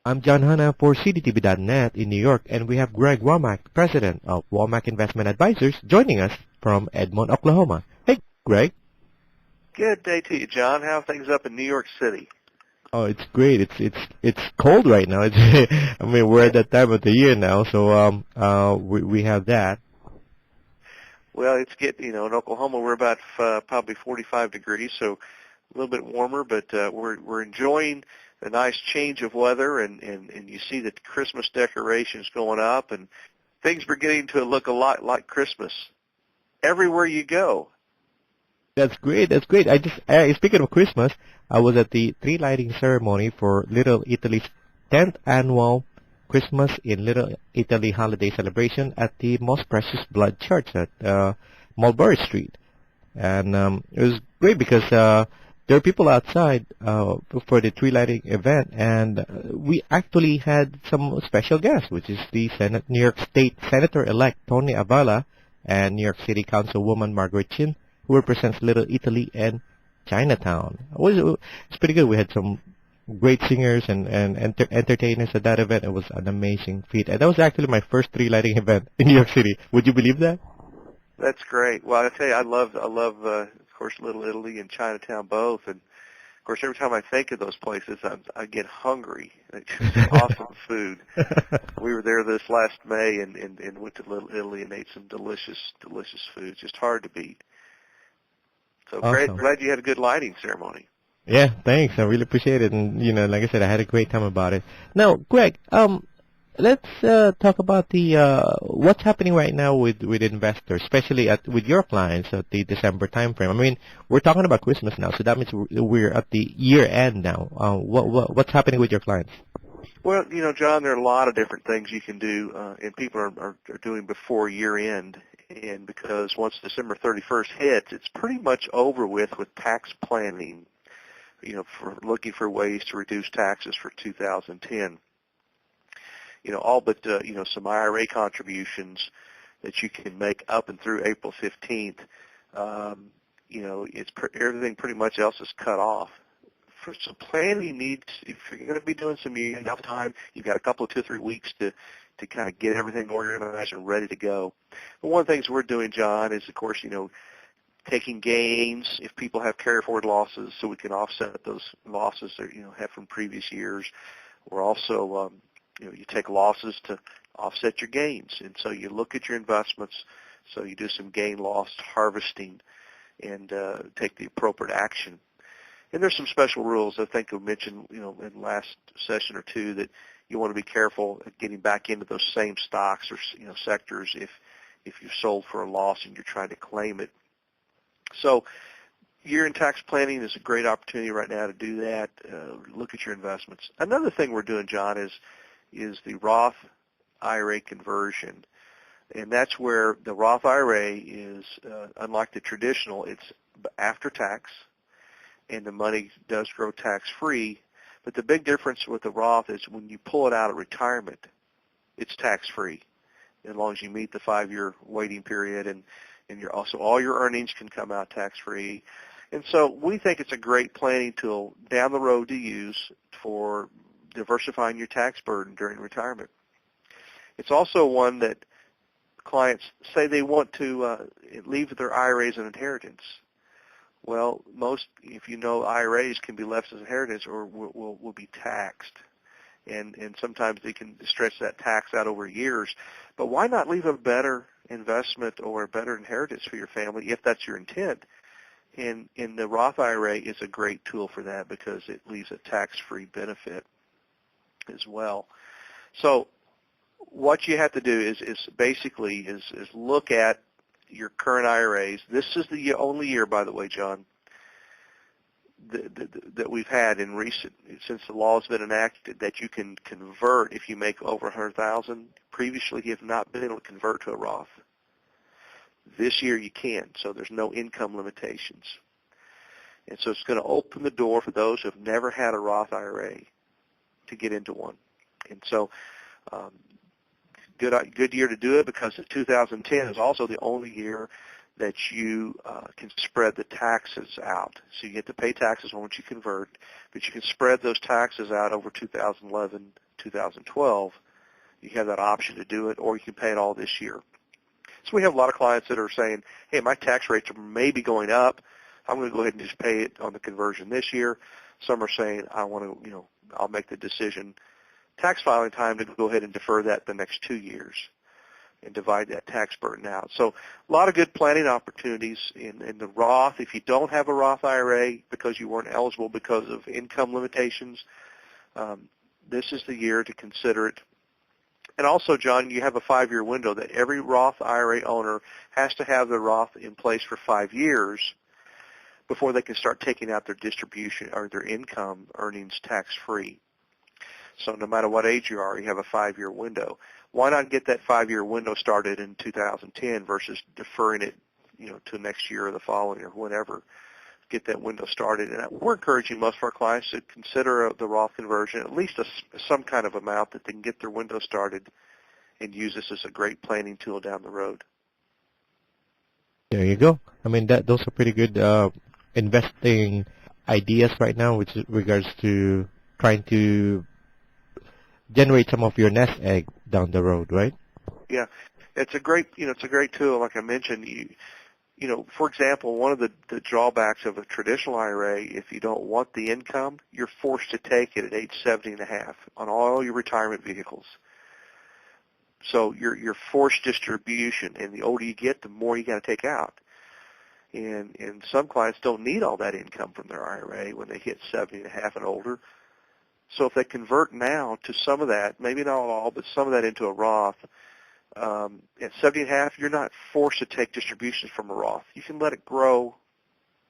I'm John Hanna for CDTV.net in New York, and we have Greg Womack, President of Womack Investment Advisors, joining us from Edmond, Oklahoma. Hey, Greg. Good day to you, John. How are things up in New York City? Oh, it's great. It's cold right now. I mean, we're at that time of the year now, so we have that. Well, it's in Oklahoma we're about probably 45 degrees, so a little bit warmer, but we're enjoying a nice change of weather, and you see the Christmas decorations going up, and things are beginning to look a lot like Christmas everywhere you go. That's great. That's great. Speaking of Christmas, I was at the tree lighting ceremony for Little Italy's 10th annual Christmas in Little Italy holiday celebration at the Most Precious Blood Church at Mulberry Street, and it was great because there are people outside for the tree lighting event, and we actually had some special guests, which is the New York State Senator-elect Tony Avala and New York City Councilwoman Margaret Chin, who represents Little Italy and Chinatown. It's pretty good. We had some great singers and entertainers at that event. It was an amazing feat. And that was actually my first tree lighting event in New York City. Would you believe that? That's great. Well, I tell you, I love, of course, Little Italy and Chinatown both. And, of course, every time I think of those places, I get hungry. It's just awesome food. We were there this last May and went to Little Italy and ate some delicious food. It's just hard to beat. So awesome. Great. Glad you had a good lighting ceremony. Yeah, thanks. I really appreciate it. And, like I said, I had a great time about it. Now, Greg, let's talk about the what's happening right now with investors, especially with your clients at the December timeframe. I mean, we're talking about Christmas now, so that means we're at the year end now. What's happening with your clients? Well, John, there are a lot of different things you can do, and people are doing before year end. And because once December 31st hits, it's pretty much over with tax planning, for looking for ways to reduce taxes for 2010. All but, some IRA contributions that you can make up and through April 15th. Everything pretty much else is cut off. For some planning, if you're going to be doing some enough time, you've got a couple of 2 or 3 weeks to kind of get everything organized and ready to go. But one of the things we're doing, John, is, of course, taking gains if people have carry forward losses so we can offset those losses that, have from previous years. We're also, you take losses to offset your gains. And so you look at your investments, so you do some gain-loss harvesting and take the appropriate action. And there's some special rules I think we mentioned, in the last session or two that you want to be careful at getting back into those same stocks or, sectors if you've sold for a loss and you're trying to claim it. So year-end tax planning is a great opportunity right now to do that. Look at your investments. Another thing we're doing, John, is the Roth IRA conversion. And that's where the Roth IRA is, unlike the traditional, it's after tax, and the money does grow tax-free. But the big difference with the Roth is when you pull it out at retirement, it's tax-free, as long as you meet the 5-year waiting period, and all your earnings can come out tax-free. And so we think it's a great planning tool down the road to use for diversifying your tax burden during retirement. It's also one that clients say they want to leave their IRAs an inheritance. Well, if IRAs can be left as inheritance or will be taxed. And sometimes they can stretch that tax out over years. But why not leave a better investment or a better inheritance for your family if that's your intent? And the Roth IRA is a great tool for that because it leaves a tax-free benefit as well. So what you have to do is basically look at your current IRAs. This is the only year, by the way, John, that we've had since the law has been enacted, that you can convert if you make over $100,000. Previously, you have not been able to convert to a Roth. This year you can, so there's no income limitations. And so it's going to open the door for those who have never had a Roth IRA to get into one. And so good year to do it because 2010 is also the only year that you can spread the taxes out. So you get to pay taxes once you convert, but you can spread those taxes out over 2011, 2012, you have that option to do it, or you can pay it all this year. So we have a lot of clients that are saying, hey, my tax rates are maybe going up. I'm going to go ahead and just pay it on the conversion this year. Some are saying, I want to, I'll make the decision tax filing time to go ahead and defer that the next 2 years and divide that tax burden out. So a lot of good planning opportunities in the Roth. If you don't have a Roth IRA because you weren't eligible because of income limitations, this is the year to consider it. And also, John, you have a 5-year window that every Roth IRA owner has to have their Roth in place for 5 years before they can start taking out their distribution or their income earnings tax-free. So no matter what age you are, you have a 5-year window. Why not get that 5-year window started in 2010 versus deferring it, to next year or the following or whenever? Get that window started. And we're encouraging most of our clients to consider the Roth conversion, at least some kind of amount that they can get their window started and use this as a great planning tool down the road. There you go. I mean, those are pretty good investing ideas right now with regards to trying to generate some of your nest egg down the road, right? Yeah, it's a great tool. Like I mentioned, for example, one of the drawbacks of a traditional IRA, if you don't want the income, you're forced to take it at age 70 and a half on all your retirement vehicles. So you're forced distribution, and the older you get, the more you got to take out. And some clients don't need all that income from their IRA when they hit 70 and a half and older. So if they convert now to some of that, maybe not all, but some of that into a Roth, at 70 and a half, you're not forced to take distributions from a Roth. You can let it grow,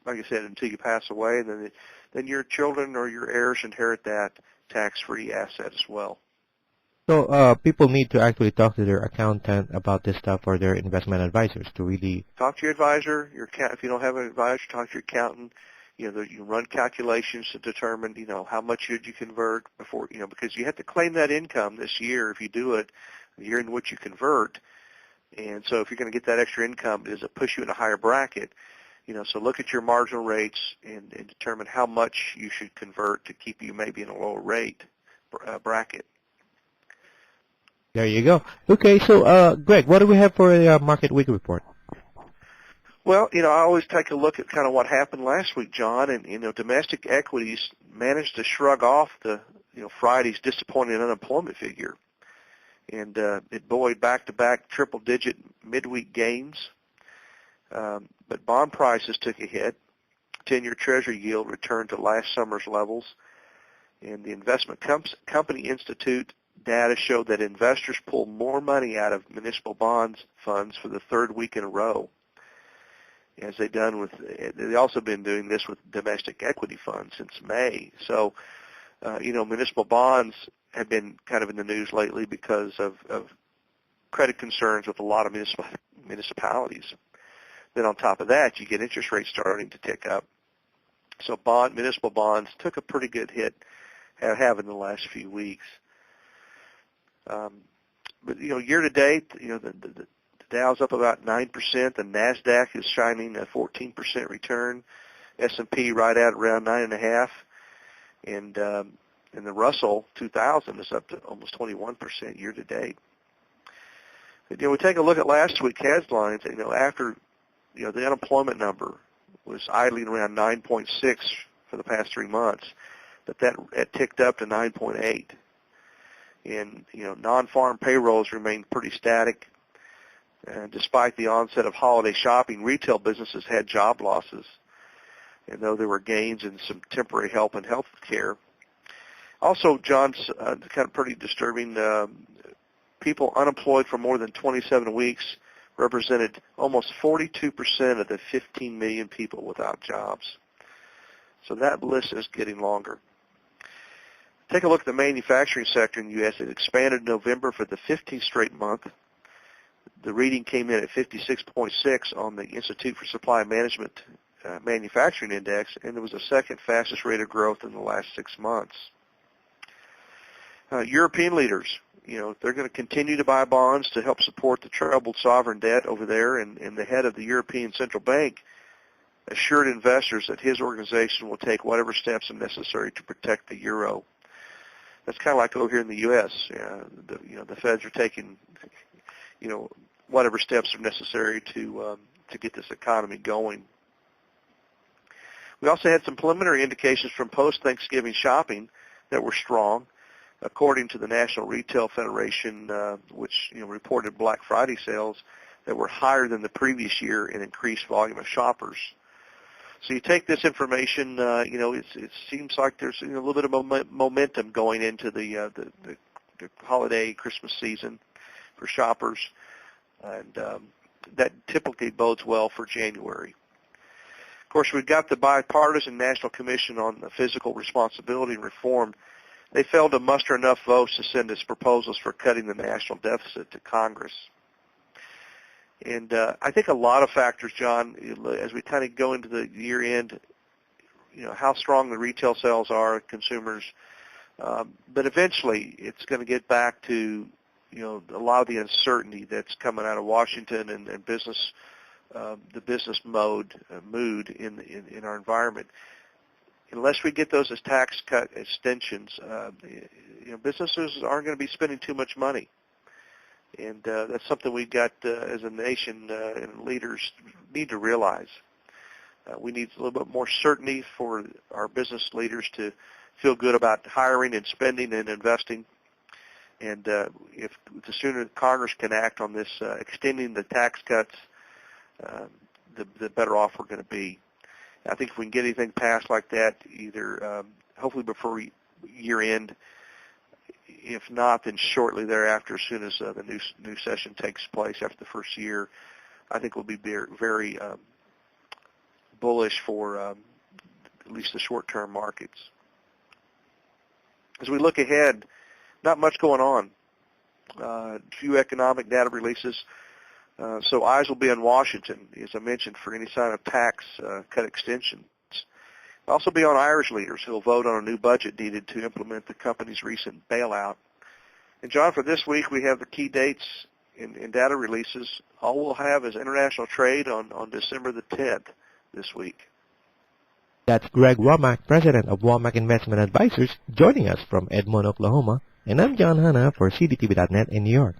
like I said, until you pass away, and then your children or your heirs inherit that tax-free asset as well. So people need to actually talk to their accountant about this stuff or their investment advisors to really Talk to your advisor. If you don't have an advisor, talk to your accountant. You run calculations to determine, how much should you convert before, because you have to claim that income this year if you do it, the year in which you convert. And so if you're going to get that extra income, does it push you in a higher bracket? So look at your marginal rates and determine how much you should convert to keep you maybe in a lower rate bracket. There you go. Okay, so Greg, what do we have for a market week report? Well, I always take a look at kind of what happened last week, John, and domestic equities managed to shrug off the Friday's disappointing unemployment figure, and it buoyed back-to-back triple-digit midweek gains. But bond prices took a hit. 10-year Treasury yield returned to last summer's levels, and the Investment Company Institute data showed that investors pulled more money out of municipal bonds funds for the third week in a row, as they've also been doing this with domestic equity funds since May. So, municipal bonds have been kind of in the news lately because of credit concerns with a lot of municipalities. Then on top of that, you get interest rates starting to tick up. So municipal bonds took a pretty good hit, have in the last few weeks. But year to date, the Dow's up about 9%. The Nasdaq is shining a 14% return. S&P right at around 9.5%, and the Russell 2000 is up to almost 21% year to date. But, we take a look at last week's headlines. After the unemployment number was idling around 9.6 for the past 3 months, but that ticked up to 9.8. And non-farm payrolls remained pretty static. Despite the onset of holiday shopping, retail businesses had job losses, and though there were gains in some temporary help and health care. Also, John's kind of pretty disturbing. People unemployed for more than 27 weeks represented almost 42% of the 15 million people without jobs. So that list is getting longer. Take a look at the manufacturing sector in the U.S. It expanded in November for the 15th straight month. The reading came in at 56.6 on the Institute for Supply Management Manufacturing Index, and it was the second fastest rate of growth in the last 6 months. European leaders, they're going to continue to buy bonds to help support the troubled sovereign debt over there, and the head of the European Central Bank assured investors that his organization will take whatever steps are necessary to protect the euro. That's kind of like over here in the U.S. The feds are taking, whatever steps are necessary to get this economy going. We also had some preliminary indications from post-Thanksgiving shopping that were strong. According to the National Retail Federation, which reported Black Friday sales that were higher than the previous year and increased volume of shoppers. So you take this information, it seems like there's a little bit of momentum going into the holiday Christmas season for shoppers, and that typically bodes well for January. Of course, we've got the Bipartisan National Commission on Fiscal Responsibility and Reform. They failed to muster enough votes to send us proposals for cutting the national deficit to Congress. And I think a lot of factors, John, as we kind of go into the year end, how strong the retail sales are, consumers, but eventually it's going to get back to, a lot of the uncertainty that's coming out of Washington and business, the business mood in our environment. Unless we get those as tax cut extensions, businesses aren't going to be spending too much money. And that's something we've got as a nation and leaders need to realize. We need a little bit more certainty for our business leaders to feel good about hiring and spending and investing. And if the sooner Congress can act on this, extending the tax cuts, the better off we're going to be. I think if we can get anything passed like that, either hopefully before year end, if not, then shortly thereafter, as soon as the new session takes place after the first year, I think we'll be very bullish for at least the short-term markets. As we look ahead, not much going on. A few economic data releases. So eyes will be on Washington, as I mentioned, for any sign of tax cut extensions. Also be on Irish leaders who will vote on a new budget needed to implement the company's recent bailout. And John, for this week, we have the key dates in data releases. All we'll have is international trade on December the 10th this week. That's Greg Womack, president of Womack Investment Advisors, joining us from Edmond, Oklahoma. And I'm John Hanna for CDTV.net in New York.